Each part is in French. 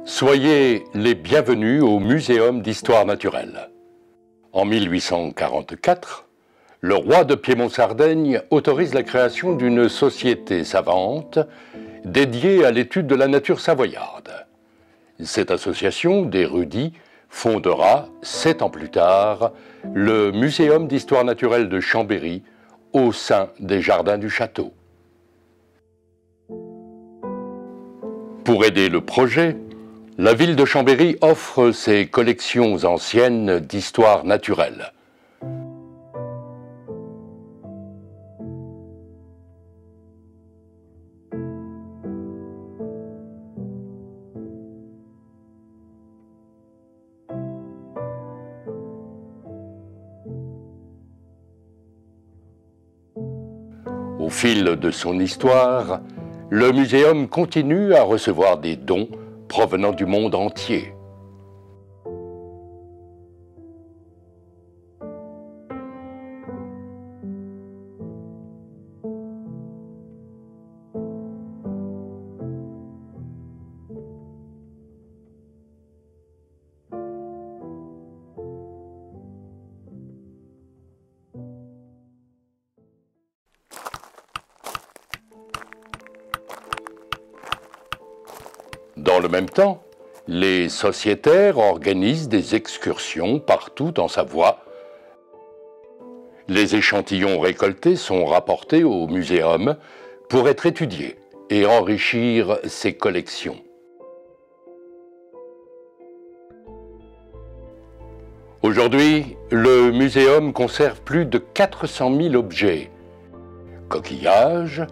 Soyez les bienvenus au Muséum d'Histoire Naturelle. En 1844, le roi de Piémont-Sardaigne autorise la création d'une société savante dédiée à l'étude de la nature savoyarde. Cette association d'érudits fondera, 7 ans plus tard, le Muséum d'Histoire Naturelle de Chambéry au sein des jardins du château. Pour aider le projet, la ville de Chambéry offre ses collections anciennes d'histoire naturelle. Au fil de son histoire, le muséum continue à recevoir des dons provenant du monde entier. Dans le même temps, les sociétaires organisent des excursions partout en Savoie. Les échantillons récoltés sont rapportés au muséum pour être étudiés et enrichir ses collections. Aujourd'hui, le muséum conserve plus de 400 000 objets, coquillages,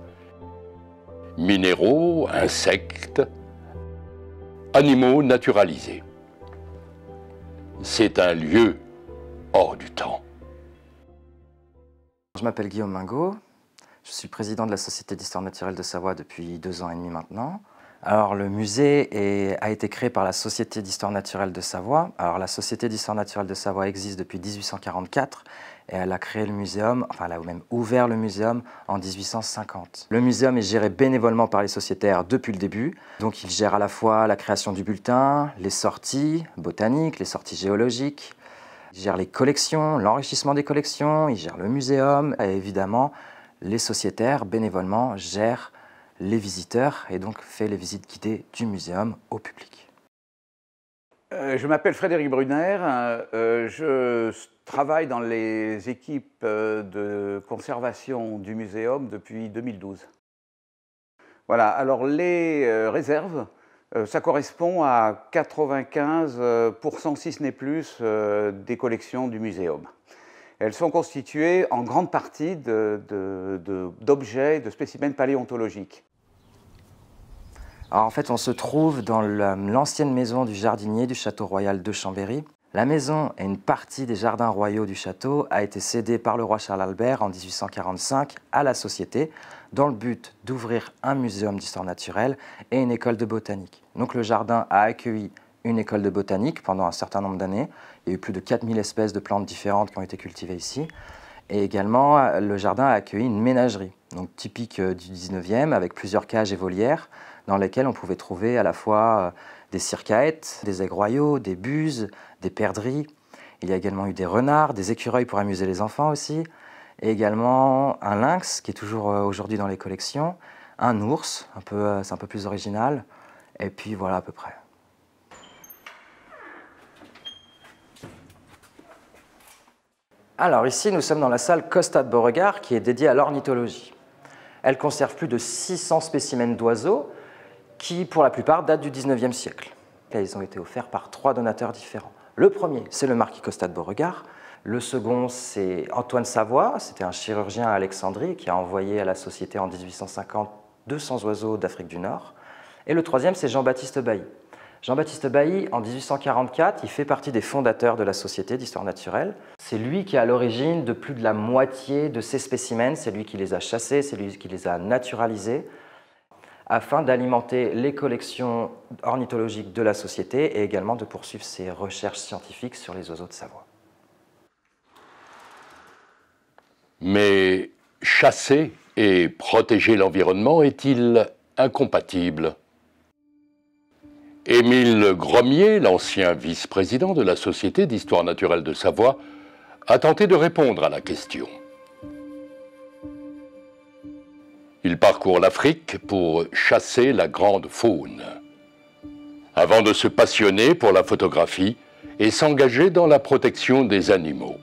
minéraux, insectes, animaux naturalisés. C'est un lieu hors du temps. Je m'appelle Guillaume Mingot, je suis président de la Société d'Histoire Naturelle de Savoie depuis 2 ans et demi maintenant. Alors le musée a été créé par la Société d'Histoire Naturelle de Savoie. Alors la Société d'Histoire Naturelle de Savoie existe depuis 1844 et elle a créé le muséum, enfin elle a même ouvert le muséum en 1850. Le muséum est géré bénévolement par les sociétaires depuis le début. Donc il gère à la fois la création du bulletin, les sorties botaniques, les sorties géologiques. Il gère les collections, l'enrichissement des collections, il gère le muséum et évidemment les sociétaires bénévolement gèrent les visiteurs et donc fait les visites guidées du muséum au public. Je m'appelle Frédéric Brunner, je travaille dans les équipes de conservation du muséum depuis 2012. Voilà, alors les réserves, ça correspond à 95%, si ce n'est plus, des collections du muséum. Elles sont constituées en grande partie d'objets, de spécimens paléontologiques. Alors en fait, on se trouve dans l'ancienne maison du jardinier du château royal de Chambéry. La maison et une partie des jardins royaux du château a été cédée par le roi Charles Albert en 1845 à la société dans le but d'ouvrir un muséum d'histoire naturelle et une école de botanique. Donc le jardin a accueilli une école de botanique pendant un certain nombre d'années. Il y a eu plus de 4000 espèces de plantes différentes qui ont été cultivées ici. Et également, le jardin a accueilli une ménagerie, donc typique du 19e, avec plusieurs cages et volières, dans lesquelles on pouvait trouver à la fois des circaètes, des aigles royaux, des buses, des perdrix. Il y a également eu des renards, des écureuils pour amuser les enfants aussi, et également un lynx, qui est toujours aujourd'hui dans les collections, un ours, c'est un peu plus original, et puis voilà à peu près. Alors ici, nous sommes dans la salle Costa de Beauregard qui est dédiée à l'ornithologie. Elle conserve plus de 600 spécimens d'oiseaux qui, pour la plupart, datent du 19e siècle. Ils ont été offerts par 3 donateurs différents. Le premier, c'est le marquis Costa de Beauregard. Le second, c'est Antoine Savoie. C'était un chirurgien à Alexandrie qui a envoyé à la Société en 1850 200 oiseaux d'Afrique du Nord. Et le troisième, c'est Jean-Baptiste Bailly. Jean-Baptiste Bailly, en 1844, il fait partie des fondateurs de la Société d'Histoire Naturelle. C'est lui qui est à l'origine de plus de la moitié de ces spécimens, c'est lui qui les a chassés, c'est lui qui les a naturalisés, afin d'alimenter les collections ornithologiques de la Société et également de poursuivre ses recherches scientifiques sur les oiseaux de Savoie. Mais chasser et protéger l'environnement est-il incompatible ? Émile Gromier, l'ancien vice-président de la Société d'histoire naturelle de Savoie, a tenté de répondre à la question. Il parcourt l'Afrique pour chasser la grande faune, avant de se passionner pour la photographie et s'engager dans la protection des animaux.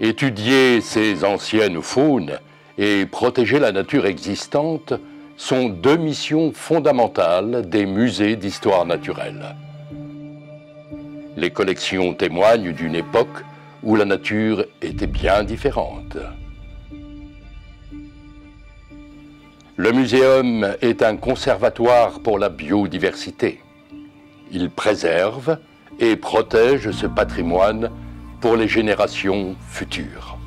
Étudier ces anciennes faunes et protéger la nature existante sont deux missions fondamentales des musées d'histoire naturelle. Les collections témoignent d'une époque où la nature était bien différente. Le muséum est un conservatoire pour la biodiversité. Il préserve et protège ce patrimoine pour les générations futures.